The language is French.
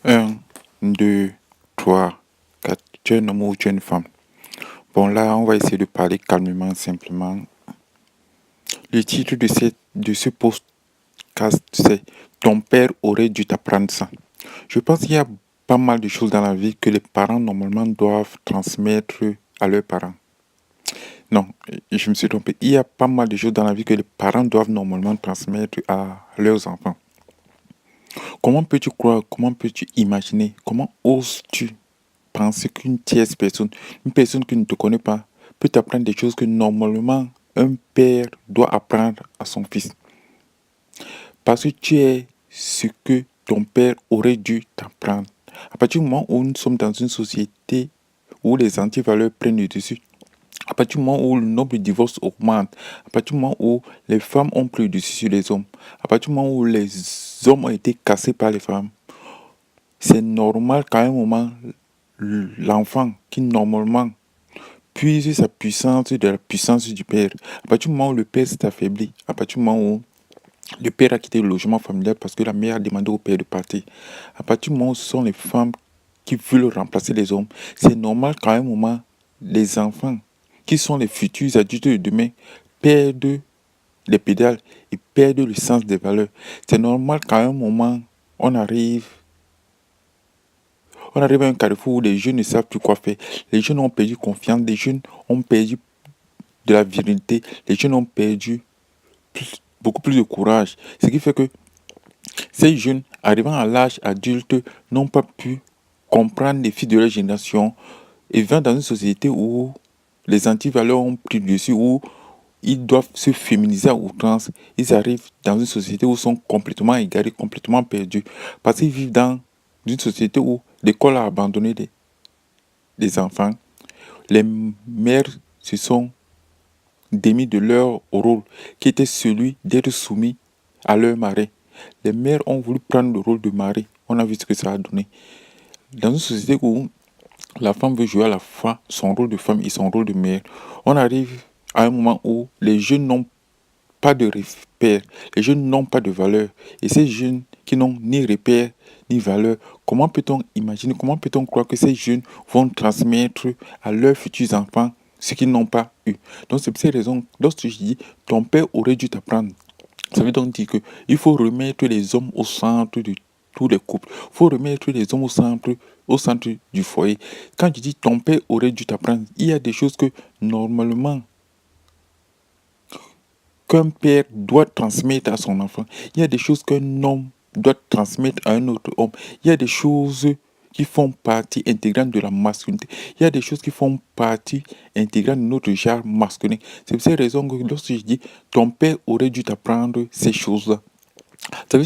Un, 2, 3, 4. Tu es un homme ou tu es une femme? Bon, là, on va essayer de parler calmement, simplement. Le titre de ce podcast, c'est Ton père aurait dû t'apprendre ça. Je pense qu'il y a pas mal de choses dans la vie que les parents, normalement, doivent transmettre à leurs parents. Non, je me suis trompé. Il y a pas mal de choses dans la vie que les parents doivent normalement transmettre à leurs enfants. Comment peux-tu croire, comment peux-tu imaginer, comment oses-tu penser qu'une tierce personne, une personne qui ne te connaît pas, peut t'apprendre des choses que normalement un père doit apprendre à son fils? Parce que tu es ce que ton père aurait dû t'apprendre. À partir du moment où nous sommes dans une société où les antivaleurs prennent le dessus, à partir du moment où le nombre de divorces augmente, à partir du moment où les femmes ont pris le dessus sur les hommes, à partir du moment où les hommes ont été cassés par les femmes, c'est normal qu'à un moment, l'enfant qui normalement puise sa puissance de la puissance du père, à partir du moment où le père s'est affaibli, à partir du moment où le père a quitté le logement familial parce que la mère a demandé au père de partir, à partir du moment où ce sont les femmes qui veulent remplacer les hommes, c'est normal qu'à un moment, les enfants, qui sont les futurs adultes de demain, perdent les pédales et perdent le sens des valeurs. C'est normal qu'à un moment, on arrive on arrive à un carrefour où les jeunes ne savent plus quoi faire. Les jeunes ont perdu confiance, les jeunes ont perdu de la virilité, les jeunes ont perdu beaucoup plus de courage. Ce qui fait que ces jeunes, arrivant à l'âge adulte, n'ont pas pu comprendre les filles de leur génération et vivant dans une société où les antivaleurs ont pris le dessus, où ils doivent se féminiser à outrance. Ils arrivent dans une société où ils sont complètement égarés, complètement perdus. Parce qu'ils vivent dans une société où l'école a abandonné des enfants. Les mères se sont démis de leur rôle, qui était celui d'être soumis à leur mari. Les mères ont voulu prendre le rôle de mari. On a vu ce que ça a donné. Dans une société où la femme veut jouer à la fois son rôle de femme et son rôle de mère, on arrive à un moment où les jeunes n'ont pas de repères, les jeunes n'ont pas de valeur. Et ces jeunes qui n'ont ni repères ni valeur, comment peut-on imaginer, comment peut-on croire que ces jeunes vont transmettre à leurs futurs enfants ce qu'ils n'ont pas eu? Donc c'est pour ces raisons, lorsque je dis ton père aurait dû t'apprendre, ça veut donc dire qu'il faut remettre les hommes au centre de tous les couples. Il faut remettre les hommes au centre du foyer. Quand je dis ton père aurait dû t'apprendre, il y a des choses que normalement qu'un père doit transmettre à son enfant. Il y a des choses qu'un homme doit transmettre à un autre homme. Il y a des choses qui font partie intégrante de la masculinité. Il y a des choses qui font partie intégrante de notre genre masculin. C'est pour ces raisons que lorsque je dis ton père aurait dû t'apprendre ces choses-là, ça veut